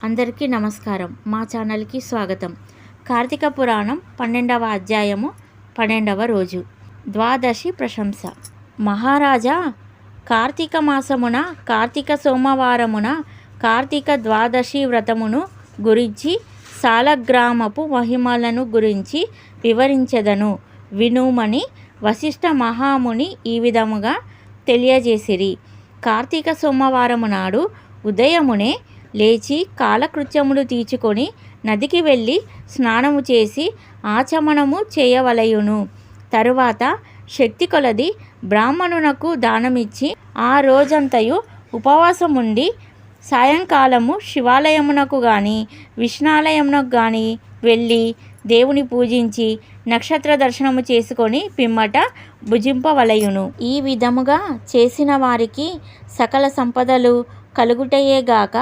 అందరికీ నమస్కారం. మా ఛానల్కి స్వాగతం. కార్తీక పురాణం 12వ అధ్యాయము 12వ రోజు. ద్వాదశి ప్రశంస. మహారాజా, కార్తీక మాసమున కార్తీక సోమవారమున కార్తీక ద్వాదశి వ్రతమును గురించి సాలగ్రామపు మహిమలను గురించి వివరించెదను వినుమని వశిష్ఠ మహాముని ఈ విధముగా తెలియజేసిరి. కార్తీక సోమవారము నాడు ఉదయమునే లేచి కాలకృత్యములు తీర్చుకొని నదికి వెళ్ళి స్నానము చేసి ఆచమనము చేయవలయును. తరువాత శక్తి కొలది బ్రాహ్మణునకు దానమిచ్చి ఆ రోజంతయు ఉపవాసముండి సాయంకాలము శివాలయమునకు గాని విష్ణాలయమునకు గాని వెళ్ళి దేవుని పూజించి నక్షత్ర దర్శనము చేసుకొని పిమ్మట భుజింపవలయును. ఈ విధముగా చేసిన వారికి సకల సంపదలు కలుగుటయేగాక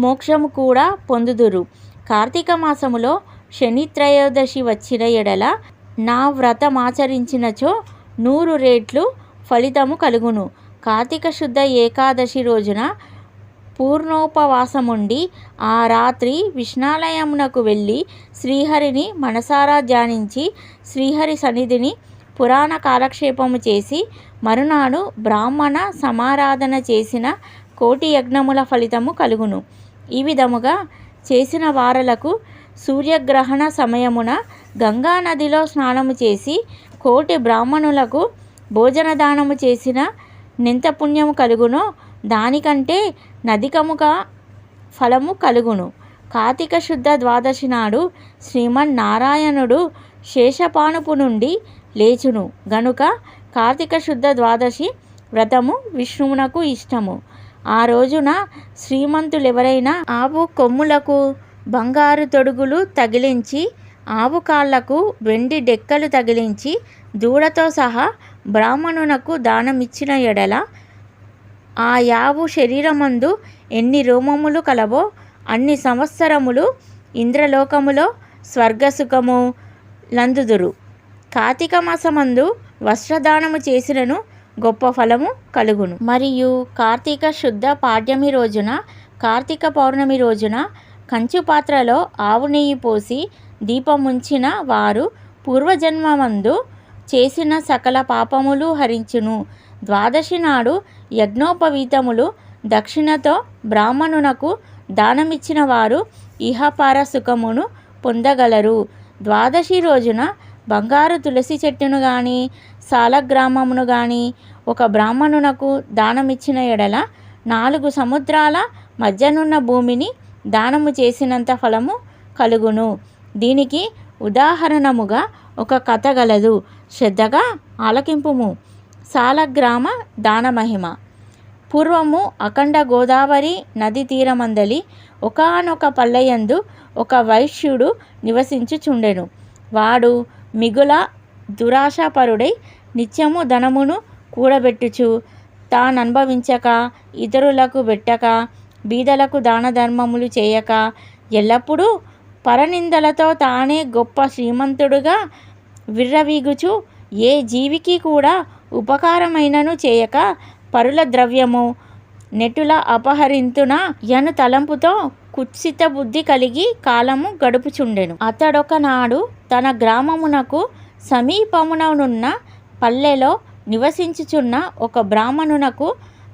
మోక్షము కూడా పొందుదురు. కార్తీక మాసములో శని త్రయోదశి వచ్చిన ఎడల నా వ్రతమాచరించినచో 100 రెట్లు ఫలితము కలుగును. కార్తీక శుద్ధ ఏకాదశి రోజున పూర్ణోపవాసముండి ఆ రాత్రి విష్ణాలయమునకు వెళ్ళి శ్రీహరిని మనసారా ధ్యానించి శ్రీహరి సన్నిధిని పురాణ కాలక్షేపము చేసి మరునాడు బ్రాహ్మణ సమారాధన చేసిన 1,000,000 యజ్ఞముల ఫలితము కలుగును. ఈ విధముగా చేసిన వారలకు సూర్యగ్రహణ సమయమున గంగా నదిలో స్నానము చేసి 1,000,000 బ్రాహ్మణులకు భోజన దానము చేసిన నెంత పుణ్యము కలుగునో దానికంటే నదికముగా ఫలము కలుగును. కార్తీక శుద్ధ ద్వాదశి నాడు శ్రీమన్నారాయణుడు శేషపానుపు నుండి లేచును గనుక కార్తీక శుద్ధ ద్వాదశి వ్రతము విష్ణువునకు ఇష్టము. ఆ రోజున శ్రీమంతులెవరైనా ఆవు కొమ్ములకు బంగారు తొడుగులు తగిలించి ఆవు కాళ్లకు వెండి డెక్కలు తగిలించి దూడతో సహా బ్రాహ్మణునకు దానమిచ్చిన ఎడల ఆ యావు శరీరమందు ఎన్ని రోమములు కలవో అన్ని సంవత్సరములు ఇంద్రలోకములో స్వర్గసుఖము లందుదురు. కార్తీక మాసమందు వస్త్రదానము చేసినను గొప్ప ఫలము కలుగును. మరియు కార్తీక శుద్ధ పాడ్యమి రోజున కార్తీక పౌర్ణమి రోజున కంచు పాత్రలో ఆవు నెయ్యి పోసి దీపముంచిన వారు పూర్వజన్మమందు చేసిన సకల పాపములు హరించును. ద్వాదశి నాడు యజ్ఞోపవీతములు దక్షిణతో బ్రాహ్మణునకు దానమిచ్చిన వారు ఇహపర సుఖమును పొందగలరు. ద్వాదశి రోజున బంగారు తులసి చెట్టును గాని సాలగ్రామమును గాని ఒక బ్రాహ్మణునకు దానమిచ్చిన ఎడల 4 సముద్రాల మధ్యనున్న భూమిని దానము చేసినంత ఫలము కలుగును. దీనికి ఉదాహరణముగా ఒక కథ గలదు, శ్రద్ధగా ఆలకింపుము. సాలగ్రామ దాన మహిమ. పూర్వము అఖండ గోదావరి నది తీరమందలి ఒకానొక పల్లెయందు ఒక వైశ్యుడు నివసించుచుండెను. వాడు మిగుల దురాశాపరుడై నిత్యము ధనమును కూడబెట్టుచు తాననుభవించక ఇతరులకు పెట్టక బీదలకు దాన ధర్మములు చేయక ఎల్లప్పుడూ పరనిందలతో తానే గొప్ప శ్రీమంతుడుగా విర్రవీగుచు ఏ జీవికి కూడా ఉపకారమైనను చేయక పరుల ద్రవ్యము నెటుల అపహరింతున యను తలంపుతో కుత్సిత బుద్ధి కలిగి కాలము గడుపుచుండెను. అతడొకనాడు తన గ్రామమునకు సమీపముననున్న పల్లెలో నివసించుచున్న ఒక బ్రాహ్మణునకు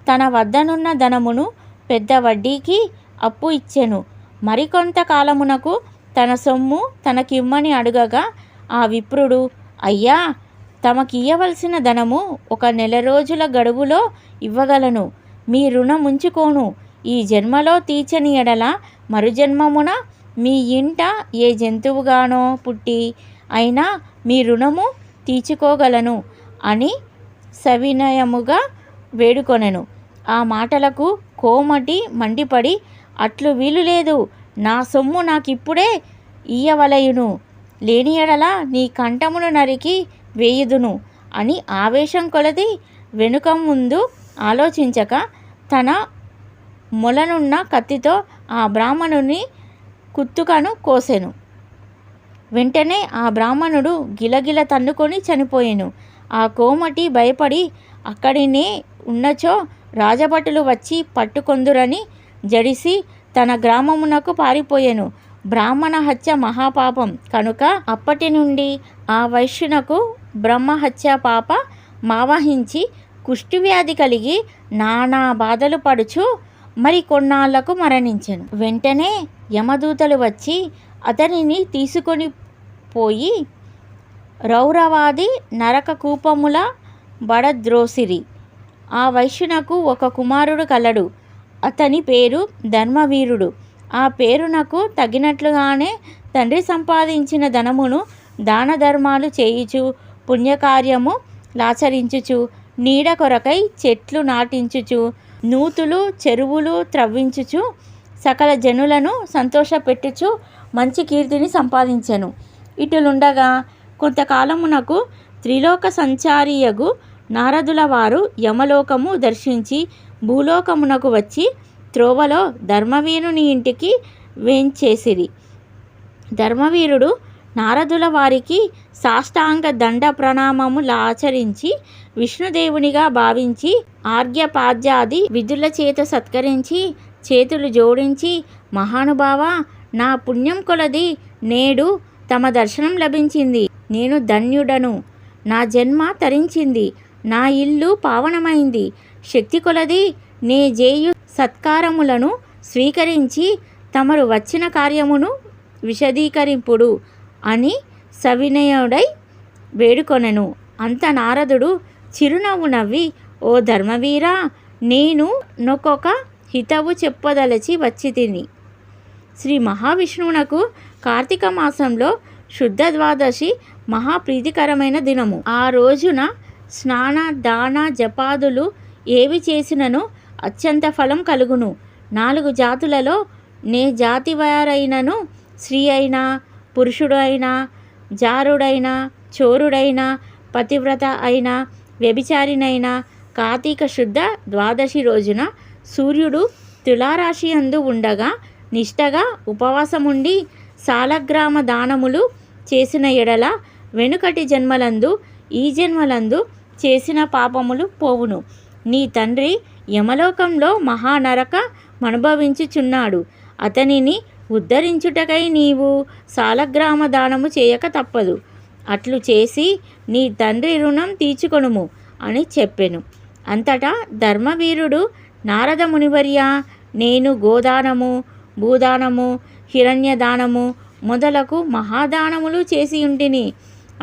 తన వద్దనున్న ధనమును పెద్ద వడ్డీకి అప్పు ఇచ్చెను. మరికొంత కాలమునకు తన సొమ్ము తనకిమ్మని అడుగగా ఆ విప్రుడు, అయ్యా, తమకియ్యవలసిన ధనము 1 నెల రోజుల గడువులో ఇవ్వగలను. మీ రుణముంచుకోను. ఈ జన్మలో తీర్చని ఎడల మరుజన్మమున మీ ఇంట ఏ జంతువుగానో పుట్టి అయినా మీ రుణము తీర్చుకోగలను అని సవినయముగా వేడుకొనెను. ఆ మాటలకు కోమటి మండిపడి, అట్లు వీలు లేదు, నా సొమ్ము నాకిప్పుడే ఇయ్యవలయును, లేని ఎడల నీ కంఠమును నరికి వేయుదును అని ఆవేశం కొలది వెనుక ముందు ఆలోచించక తన మొలనున్న కత్తితో ఆ బ్రాహ్మణుని కుత్తుకను కోసెను. వెంటనే ఆ బ్రాహ్మణుడు గిలగిల తన్నుకొని చనిపోయెను. ఆ కోమటి భయపడి అక్కడినే ఉన్నచో రాజభటులు వచ్చి పట్టుకొందురని జడిసి తన గ్రామమునకు పారిపోయెను. బ్రాహ్మణ హత్య మహాపాపం కనుక అప్పటి నుండి ఆ వైశ్యునకు బ్రహ్మహత్య పాప మావహించి కుష్ఠవ్యాధి కలిగి నానా బాధలు పడుచు మరి కొన్నాళ్లకు మరణించెను. వెంటనే యమదూతలు వచ్చి అతనిని తీసుకొని పోయి రౌరవాది నరక కూపముల బడద్రోసిరి. ఆ వైశ్యునకు ఒక కుమారుడు కలడు. అతని పేరు ధర్మవీరుడు. ఆ పేరునకు తగినట్లుగానే తండ్రి సంపాదించిన ధనమును దాన ధర్మాలు చేయుచు పుణ్యకార్యము లాచరించుచు నీడ కొరకై చెట్లు నాటించుచు నూతులు చెరువులు త్రవ్వించుచు సకల జనులను సంతోషపెట్టుచు మంచి కీర్తిని సంపాదించెను. ఇటులుండగా కొంతకాలమునకు త్రిలోక సంచారియగు నారదుల వారు యమలోకము దర్శించి భూలోకమునకు వచ్చి త్రోవలో ధర్మవీరుని ఇంటికి వేంచేసిరి. ధర్మవీరుడు నారదుల వారికి సాష్టాంగ దండ ప్రణామములాచరించి విష్ణుదేవునిగా భావించి ఆర్ఘ్యపాద్యాది విధుల చేత సత్కరించి చేతులు జోడించి, మహానుభావా, నా పుణ్యం కొలది నేడు తమ దర్శనం లభించింది. నేను ధన్యుడను. నా జన్మ తరించింది. నా ఇల్లు పావనమైంది. శక్తి కొలది నే జేయు సత్కారములను స్వీకరించి తమరు వచ్చిన కార్యమును విశదీకరింపుడు అని సవినయుడై వేడుకొనెను. అంత నారదుడు చిరునవ్వు నవ్వి, ఓ ధర్మవీరా, నేను నొకొక హితవు చెప్పదలచి వచ్చి తిని. శ్రీ మహావిష్ణువునకు కార్తీక మాసంలో శుద్ధ ద్వాదశి మహాప్రీతికరమైన దినము. ఆ రోజున స్నాన దాన జపాదులు ఏవి చేసినను అత్యంత ఫలం కలుగును. 4 జాతులలో నే జాతి వారైనను స్త్రీ అయినా పురుషుడు అయినా జారుడైనా చోరుడైనా పతివ్రత అయినా వ్యభిచారినైనా కార్తీక శుద్ధ ద్వాదశి రోజున సూర్యుడు తులారాశి యందు ఉండగా నిష్టగా ఉపవాసముండి సాలగ్రామ దానములు చేసిన ఎడల వెనుకటి జన్మలందు ఈ జన్మలందు చేసిన పాపములు పోవును. నీ తండ్రి యమలోకంలో మహానరక మనుభవించుచున్నాడు. అతనిని ఉద్ధరించుటకై నీవు సాలగ్రామ దానము చేయక తప్పదు. అట్లు చేసి నీ తండ్రి రుణం తీర్చుకొనుము అని చెప్పెను. అంతటా ధర్మవీరుడు, నారద మునివర్య, నేను గోదానము భూదానము హిరణ్యదానము మొదలకు మహాదానములు చేసి ఉంటిని.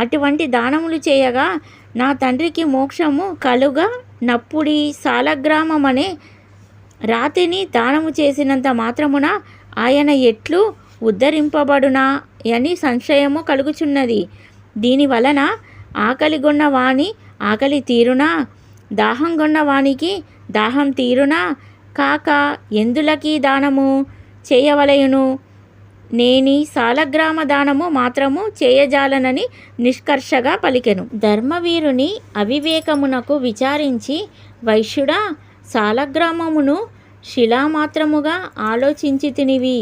అటువంటి దానములు చేయగా నా తండ్రికి మోక్షము కలుగ నప్పుడి సాలగ్రామమనే రాతిని దానము చేసినంత మాత్రమున ఆయన ఎట్లు ఉద్ధరింపబడునా అని సంశయము కలుగుచున్నది. దీనివలన ఆకలిగొన్న వాని ఆకలి తీరునా, దాహం గొన్న వానికి దాహం తీరునా కాక ఎందులకి దానము చేయవలయును. నేని సాలగ్రామ దానము మాత్రము చేయజాలనని నిష్కర్షగా పలికెను. ధర్మవీరుని అవివేకమునకు విచారించి, వైశ్యుడా, సాలగ్రామమును శిలామాత్రముగా ఆలోచించి తినివి.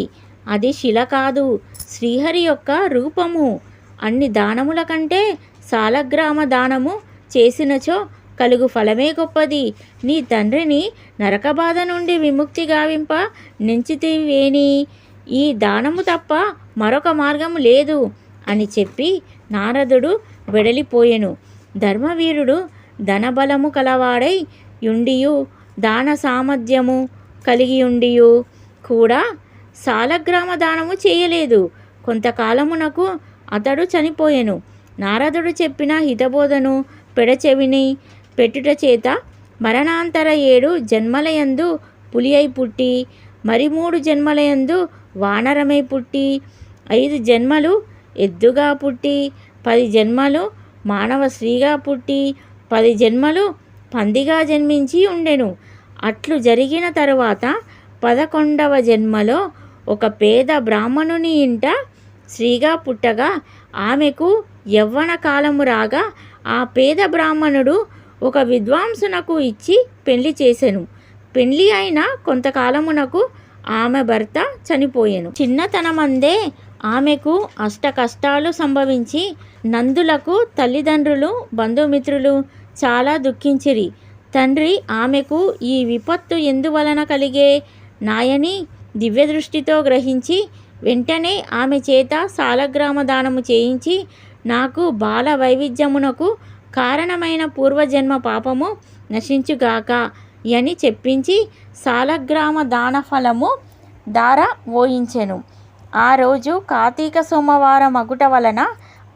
అది శిల కాదు, శ్రీహరి యొక్క రూపము. అన్ని దానముల కంటే సాలగ్రామ దానము చేసినచో కలుగు ఫలమే గొప్పది. నీ తండ్రిని నరకబాధ నుండి విముక్తి గావింప నెంచితివేని ఈ దానము తప్ప మరొక మార్గము లేదు అని చెప్పి నారదుడు వెడలిపోయెను. ధర్మవీరుడు ధనబలము కలవాడై యుండియు దాన సామర్థ్యము కలిగియుండియు కూడా సాలగ్రామ దానము చేయలేదు. కొంతకాలమునకు అతడు చనిపోయెను. నారదుడు చెప్పిన హితబోధను పెడచెవిని పెట్టుట చేత మరణాంతర 7 జన్మలయందు పులి అయి పుట్టి, మరి 3 జన్మలయందు వానరమై పుట్టి, 5 జన్మలు ఎద్దుగా పుట్టి, 10 జన్మలు మానవ స్త్రీగా పుట్టి, 10 జన్మలు పందిగా జన్మించి ఉండెను. అట్లు జరిగిన తరువాత 11వ జన్మలో ఒక పేద బ్రాహ్మణుని ఇంట స్త్రీగా పుట్టగా ఆమెకు యవ్వన కాలము రాగా ఆ పేద బ్రాహ్మణుడు ఒక విద్వాంసునకు ఇచ్చి పెళ్లి చేసెను. పెళ్లి అయిన కొంతకాలమునకు ఆమె భర్త చనిపోయెను. చిన్నతనమందే ఆమెకు అష్ట కష్టాలు సంభవించి నందులకు తల్లిదండ్రులు బంధుమిత్రులు చాలా దుఃఖించిరి. తండ్రి ఆమెకు ఈ విపత్తు ఎందువలన కలిగే నాయని దివ్యదృష్టితో గ్రహించి వెంటనే ఆమె చేత సాలగ్రామ దానము చేయించి నాకు బాల వైవిధ్యమునకు కారణమైన పూర్వజన్మ పాపము నశించుగాక అని చెప్పించి సాలగ్రామ దాన ఫలము ధార పోయించెను. ఆ రోజు కార్తీక సోమవారం మగుట వలన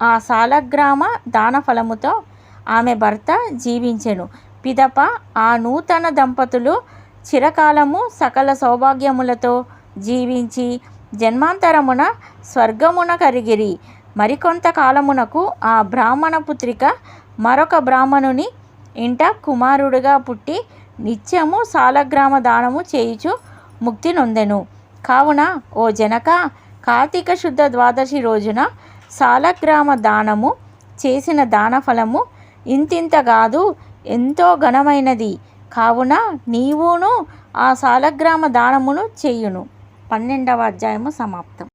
ఆ సాలగ్రామ దాన ఫలముతో ఆమె భర్త జీవించెను. పిదప ఆ నూతన దంపతులు చిరకాలము సకల సౌభాగ్యములతో జీవించి జన్మాంతరమున స్వర్గమున కరిగిరి. మరికొంత కాలమునకు ఆ బ్రాహ్మణ పుత్రిక మరొక బ్రాహ్మణుని ఇంట కుమారుడుగా పుట్టి నిత్యము సాలగ్రామ దానము చేయుచు ముక్తి నొందెను. కావున ఓ జనక, కార్తీక శుద్ధ ద్వాదశి రోజున సాలగ్రామ దానము చేసిన దాన ఫలము ఇంతింత కాదు, ఎంతో ఘనమైనది. కావున నీవును ఆ సాలగ్రామ దానమును చేయును. 12వ అధ్యాయము సమాప్తం.